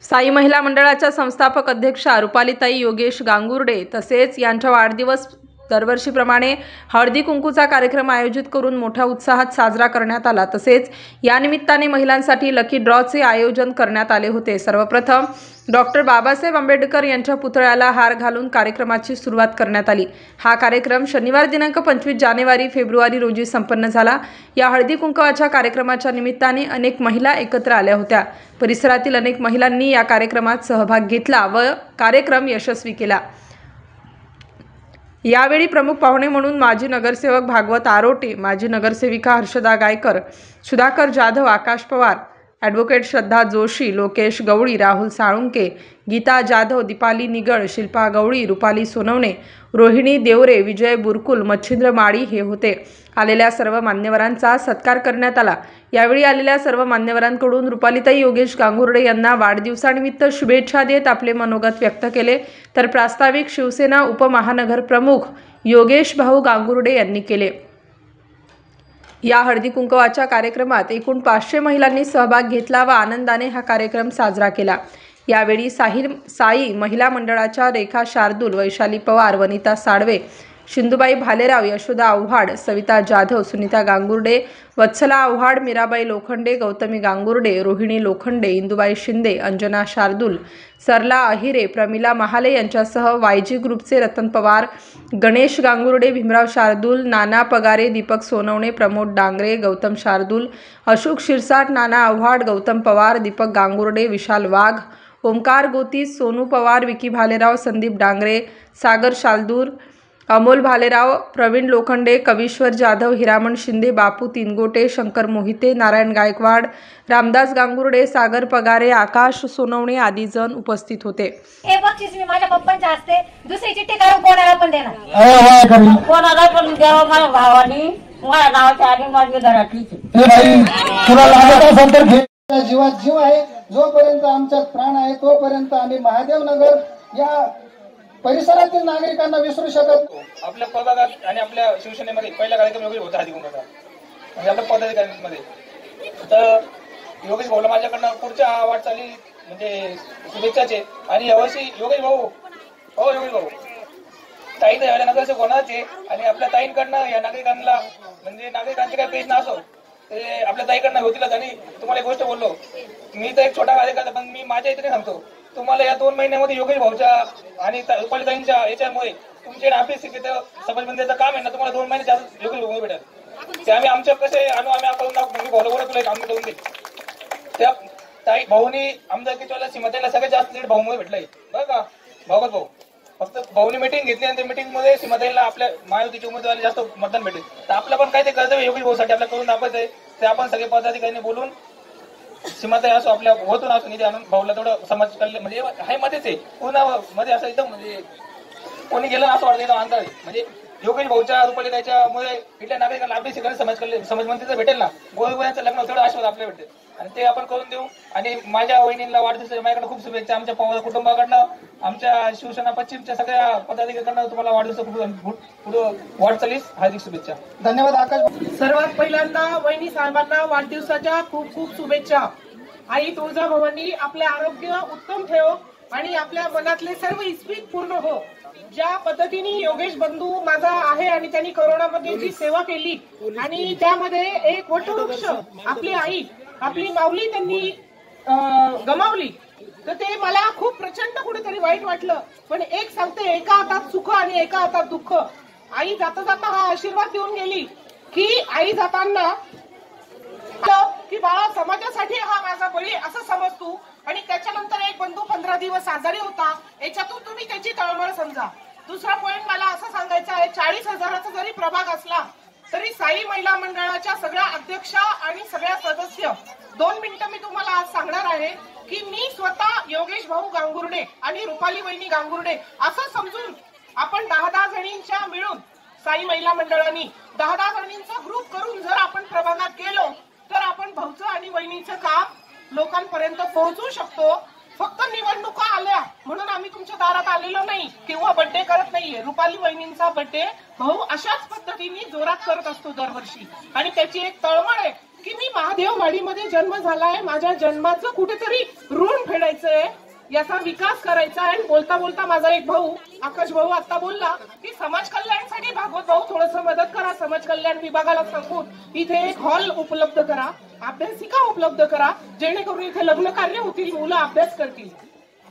साई महिला मंडळाच्या संस्थापक अध्यक्षा रुपालीताई योगेश गांगुर्डे तसेच यांचा वाढदिवस दरवर्षीप्रमाणे हळदी कुंकूचा कार्यक्रम आयोजित करून मोठ्या उत्साहात साजरा करण्यात आला। तसेच या निमित्ताने महिलांसाठी लकी ड्रॉचे आयोजन करण्यात आले होते। सर्वप्रथम डॉक्टर बाबासाहेब आंबेडकर यांच्या पुतळ्याला हार घालून कार्यक्रमाची सुरुवात करण्यात आली। हा कार्यक्रम शनिवार दिनांक 25 जानेवारी फेब्रुवारी रोजी संपन्न झाला। या हळदी कुंकवाच्या कार्यक्रमाच्या निमित्ताने अनेक महिला एकत्र आल्या होत्या। परिसरातील अनेक महिलांनी या कार्यक्रमात सहभाग घेतला व कार्यक्रम यशस्वी केला। यावेळी प्रमुख पाहुणे म्हणून माजी नगरसेवक भागवत आरोटे, माजी नगरसेविका हर्षदा गायकर, सुधाकर जाधव, आकाश पवार, ॲडव्होकेट श्रद्धा जोशी, लोकेश गवळी, राहुल साळुंके, गीता जाधव, दीपाली निगळ, शिल्पा गवळी, रुपाली सोनवणे, रोहिणी देवरे, विजय बुरकुल, मच्छिंद्र माळी हे होते। आलेल्या सर्व मान्यवरांचा सत्कार करण्यात आला। यावेळी आलेल्या सर्व मान्यवरांकडून रुपालीताई योगेश गांगुर्डे यांना वाढदिवसानिमित्त शुभेच्छा देत आपले मनोगत व्यक्त केले, तर प्रास्ताविक शिवसेना उपमहानगर प्रमुख योगेश भाऊ गांगुर्डे यांनी केले। या हळदी कुंकवाच्या कार्यक्रमात एकूण 500 महिलांनी सहभाग घेतला व आनंदाने हा कार्यक्रम साजरा केला। यावेळी साई महिला मंडळाच्या रेखा शार्दूल, वैशाली पवार, वनिता साळवे, शिंदुबाई भालेराव, यशोदा आव्हाड, सविता जाधव, सुनीता गांगुर्डे, वत्सला आव्हाड, मीराबाई लोखंडे, गौतमी गांगुर्डे, रोहिणी लोखंडे, इंदुबाई शिंदे, अंजना शार्दूल, सरला अहिरे, प्रमिला महाले यांच्यासह वायजी ग्रुपचे रतन पवार, गणेश गांगुर्डे, भीमराव शार्दूल, नाना पगारे, दीपक सोनवणे, प्रमोद डांगरे, गौतम शार्दूल, अशोक शिरसाट, नाना आव्हाड, गौतम पवार, दीपक गांगुर्डे, विशाल वाघ, ओमकार गोतीस, सोनू पवार, विकी भालेराव, संदीप डांगरे, सागर शार्दूल, अमोल भालेराव, प्रवीण लोखंडे, कवीश्वर जाधव, हिरामण शिंदे, बापू तीनगोटे, शंकर मोहिते, नारायण गायकवाड, रामदास गांगुर्डे, सागर पगारे, आकाश सोनवणे आदी जण उपस्थित होते। हे बक्षीस मी माझ्या पप्पांच्या हस्ते दुसरी चिठ्ठी काढून कोणाला पण देणार, कोणाला पण द्यावा माझ्या भावानी, माझ्या नावाच्या आणि माझ्या घरातली जीवात जीव आहे। जोपर्यंत आमच्यात प्राण आहे तोपर्यंत आम्ही महादेव नगर या परिसरातील नागरिकांना विसरू शकत। आपल्या प्रभागात आणि आपल्या शिवसेनेमध्ये पहिला कार्यक्रम वगैरे होता हळदी कुंकवाचा, म्हणजे आपल्या पदाधिकाऱ्यांमध्ये। तर योगेश भाऊला माझ्याकडनं पुढच्या वाटचाली म्हणजे शुभेच्छाचे। आणि यावर्षी योगेश भाऊ योगेश भाऊ ताई तर यावेळेला नगरसेवक होणारचे आणि आपल्या ताईंकडनं या नागरिकांना म्हणजे नागरिकांचे काही प्रश्न असो ते आपल्या ताईकडनं होतीलच। आणि तुम्हाला एक गोष्ट बोललो, मी तर एक छोटा कार्यकर्ता पण मी माझ्या इथे सांगतो, तुम्हाला या 2 महिन्यामध्ये योगेश भाऊच्या आणि रुपालीताईंच्या याच्यामुळे तुमचे ऑफिस समाजबंधीचं काम आहे ना, तुम्हाला 2 महिने जास्त योगेश भाऊ भेटेल। ते आम्ही आमच्या कसे आणू आम्ही आपण भाऊ तुला काम करून दे। त्या ताई भाऊनी आमदारकीच्या सीमाताईला सगळ्यात जास्त लीड भाऊमुळे भेटलंय बरं का भागवत भाऊ। फक्त भाऊनी मीटिंग घेतली आणि त्या मीटिंग मध्ये सीमाताईला आपल्या महायुतीच्या उमेदवाराला जास्त मतदान भेटेल। तर आपलं पण काय ते कर्तव्य योगेश भाऊसाठी आपल्याला करून दाखवायचं आहे। ते आपण सगळे पदाधिकाऱ्यांनी बोलून सीमाताई असो आपल्या होतून असो निधी आणून भाऊला थोडं समाज कल्याण म्हणजे हे मध्येच आहे पुन्हा मध्ये असं एकदम म्हणजे कोणी गेलं असं वाटतं एकदम अंतर म्हणजे योगेश भाऊच्या रुपालीताईच्यामुळे इथल्या नागरिकांना आपली शिकायला समाज मंत्रीचं भेटेल ना, गोविंदाचं लग्न तेवढं आशीर्वाद आपल्याला भेटेल आणि ते आपण करून देऊ। आणि माझ्या वहिनींना वाढदिवसाच्या माझ्याकडे खूप शुभेच्छा, आमच्या पवार कुटुंबाकडनं, आमच्या शिवसेना पश्चिमच्या सगळ्या पदाधिकाऱ्यांकडनं तुम्हाला वाढदिवसाच्या पुढे वाटचालीस हार्दिक शुभेच्छा। धन्यवाद आकाश। सर्वात पहिल्यांदा वहिनी साहेबांना वाढदिवसाच्या खूप खूप शुभेच्छा। आई तुळजाभवानी आपले आरोग्य उत्तम ठेव आणि आपल्या मनातले सर्व इच्छित पूर्ण हो। ज्या पद्धतीने योगेश बंधू माझा आहे आणि त्यांनी कोरोनामध्ये जी सेवा केली आणि त्यामध्ये एक वटवृक्ष आपली आई आपली माऊली त्यांनी गमावली, तर ते मला खूप प्रचंड कुठेतरी वाईट वाटलं। पण एक सांगते, एका हातात सुख आणि एका हातात दुःख। आई जाता जाता हा आशीर्वाद देऊन गेली की आई जाताना की बाळा समाजासाठी हा माझा बळी असं समज तू। आणि त्याच्यानंतर एक बंधू 15 दिवस आजारी होता, याच्यातून तुम्ही त्याची तळमळ समजा। दुसरा पॉइंट मला असं सांगायचं आहे, 40,000चा जरी प्रभाग असला तरी साई महिला मंडळाच्या सगळ्या अध्यक्षा आणि सगळ्या सदस्य 2 मिनिटं मी तुम्हाला आज सांगणार आहे की मी स्वतः योगेश भाऊ गांगुर्डे आणि रुपाली वहिनी गांगुर्डे असं समजून आपण 10-10 जणींच्या मिळून साई महिला मंडळाने 10-10 जणींचा ग्रुप करून जर आपण प्रभागात गेलो तर आपण भाऊचं आणि वहिनीचं काम लोकांपर्यंत पोहोचवू शकतो। फक्त निवडणुका आल्या म्हणून आम्ही तुमच्या दारात आलेलो नाही किंवा बर्थडे करत नाहीये। रुपाली वहिनींचा बर्थडे भाऊ अशाच पद्धतीने जोरात करत असतो दरवर्षी आणि त्याची एक तळमळ आहे की मी महादेववाडीमध्ये जन्म झालाय, माझ्या जन्माचं कुठेतरी ऋण फेडायचंय, याचा विकास करायचा आहे। बोलता बोलता माझा एक भाऊ आकाश भाऊ आता बोलला की समाज कल्याणासाठी भागवत भाऊ थोडस मदत करा, समाज कल्याण विभागाला सांगून इथे एक हॉल उपलब्ध करा, अभ्यासिका उपलब्ध करा, जेणेकरून इथे लग्न कार्य होतील, मुलं अभ्यास करतील।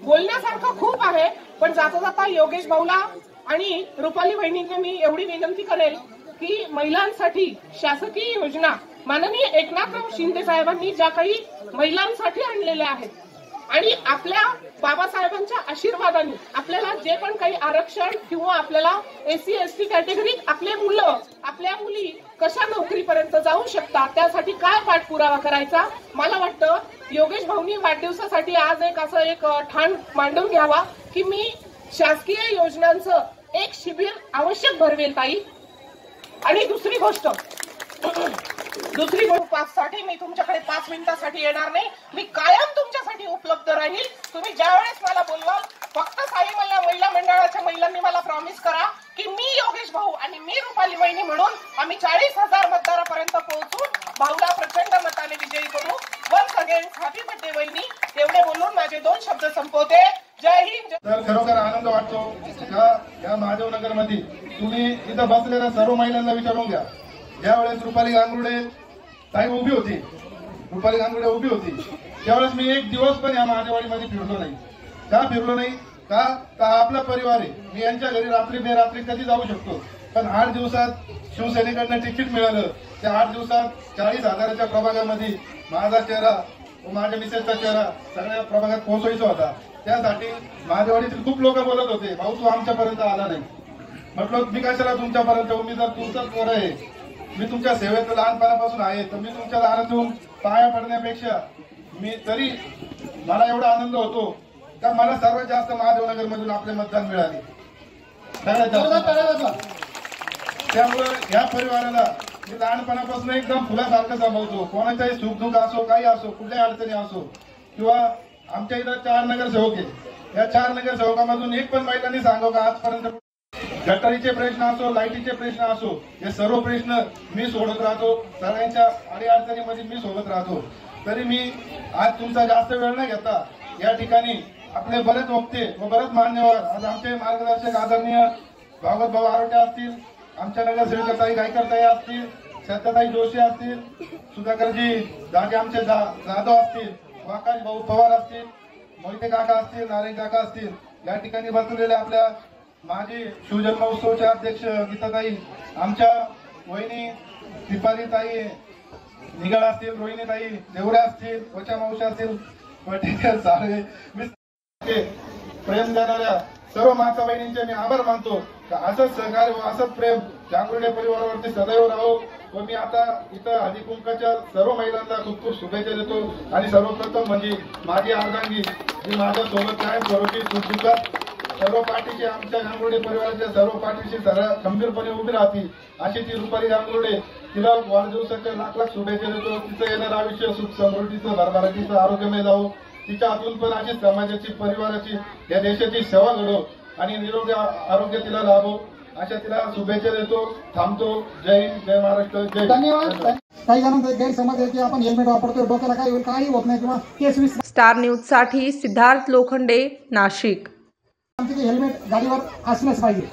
बोलण्यासारखं खूप आहे, पण जाता जाता योगेश भाऊला आणि रुपाली वहिनींना मी एवढी विनंती करेल की महिलांसाठी शासकीय योजना माननीय एकनाथराव शिंदे साहेबांनी ज्या काही महिलांसाठी आणलेल्या आहेत आणि आपल्या बाबासाहेबांच्या आशीर्वादाने आपल्याला जे पण काही आरक्षण किंवा आपल्याला SC ST कॅटेगरीत आपले मुलं आपल्या मुली कशा नोकरीपर्यंत जाऊ शकतात, त्यासाठी काय पाठपुरावा करायचा, मला वाटतं योगेश भाऊनी वाढदिवसासाठी आज एक ठाण मांडून घ्यावा की मी शासकीय योजनांचं एक शिबिर आवश्यक भरवेल ताई। आणि दुसरी गोष्ट साठी मी तुमच्याकडे 5 मिनिटासाठी येणार नाही, मी कायम तुमच्यासाठी उपलब्ध राहील। तुम्ही ज्यावेळेस मला बोलवाल फक्त साई महिला मंडळाच्या महिलांनी मला प्रॉमिस करा की मी योगेश भाऊ आणि मी रुपाली वहिनी म्हणून आम्ही 40,000 मतदारापर्यंत पोहोचून भाऊला प्रचंड मताने विजयी करू। वन्स अगेन हॅपी बर्थडे वहिनी। एवढे बोलून माझे 2 शब्द संपवते। जय हिंद। तर खरोखर आनंद वाटतो या महादेवनगर मध्ये तुम्ही इथं बसलेल्या सर्व महिलांना विचारून घ्या, ज्यावेळेस रुपाली गांगुर्डे ताई उभी होती, रुपाली गांगुर्डे उभी होती, त्यावेळेस मी एक दिवस पण या महादेववाडीमध्ये फिरलो नाही। का फिरलो नाही? का आपला परिवार आहे, मी यांच्या घरी रात्री बेरात्री कधी जाऊ शकतो, पण 8 दिवसात शिवसेनेकडनं तिकीट मिळालं, त्या 8 दिवसात 40,000च्या प्रभागामध्ये माझा चेहरा व माझ्या मिसेसचा चेहरा सगळ्या प्रभागात पोहोचवायचा होता। त्यासाठी महादेववाडीतील खूप लोक बोलत होते, भाऊ तू आमच्यापर्यंत आला नाही। म्हटलं मी कशाला तुमच्यापर्यंत, मी जर तुमचाच पोर आहे, मी तुमच्या सेवेत लहानपणापासून आहे, तर मी तुमच्या दारात येऊन पाया पडण्यापेक्षा मी तरी मला एवढा आनंद होतो का मला सर्वात जास्त महादेवनगर मधून आपले मतदान मिळाले। त्यामुळे या परिवाराला मी लहानपणापासून एकदम फुलासारखं जमवतो, कोणाच्याही सुखदुःख असो, काही असो, कुठल्याही अडचणी असो, किंवा आमच्या इथं 4 नगरसेवक आहेत, या 4 नगरसेवकामधून एक पण महिलांनी सांगू का आजपर्यंत गटारीचे प्रश्न असो, लाईटीचे प्रश्न असो, हे सर्व प्रश्न मी सोडत राहतो, सगळ्यांच्या अडीअडचणीमध्ये मी सोबत राहतो। तरी मी आज तुमचा जास्त वेळ न घेता या ठिकाणी आपले बरेच वक्ते व बरेच मान्यवर, आज आमचे मार्गदर्शक आदरणीय भागवत भाऊ आरोटे असतील, आमच्या नगरसेविकाताई गायकरताई असतील, श्रद्धाताई जोशी असतील, सुधाकरजी जागे आमचे जाधव असतील, आकाश भाऊ पवार असतील, मोहिते काका असतील, नारायण काका असतील, या ठिकाणी बसलेले आपल्या माजी शिवजन्म उत्सवचे अध्यक्ष गीताताई, आमच्या वहिनी दीपालीताई निगळ असतील, रोहिणीताई देवडे असतील, वचा मावशी असतील, पटेकर सारे प्रेम देणाऱ्या सर्व माता बहिणींचे मी आभार मानतो। असंच सहकार्य व असंच प्रेम गांगुर्डे परिवारावरती सदैव राहो। व मी आता इथं हळदी कुंकाच्या सर्व महिलांना खूप खूप शुभेच्छा देतो। आणि सर्वप्रथम म्हणजे माझी अर्धांगी जी माझ्या सोबत कायम स्वरूपी सुखदुःखात सर्व पाठीशी, आमच्या गांगुर्डे परिवाराच्या सर्व पाठीशी खंबीरपणे उभी राहतील अशी ती रुपाली गांगुर्डे, तिला वाढदिवसाच्या लाख शुभेच्छा देतो। तिचं येणारं आयुष्य सुख समृद्धीचं भरभराटीचं आरोग्यमय जावो, तिच्या हातून पण अशी समाजाची, परिवाराची, या देशाची सेवा घडो आणि निरोगी आरोग्य तिला लाभो अशा तिला शुभेच्छा देतो। थांबतो। जय हिंद, जय महाराष्ट्र, जय। धन्यवाद। काही जणांचा गैरसमज आहे की आपण हेल्मेट वापरतो, डोक्याला काही होत नाही किंवा केस स्टार न्यूज साठी सिद्धार्थ लोखंडे, नाशिक। हेल्मेट गाडीवर असलंच पाहिजे।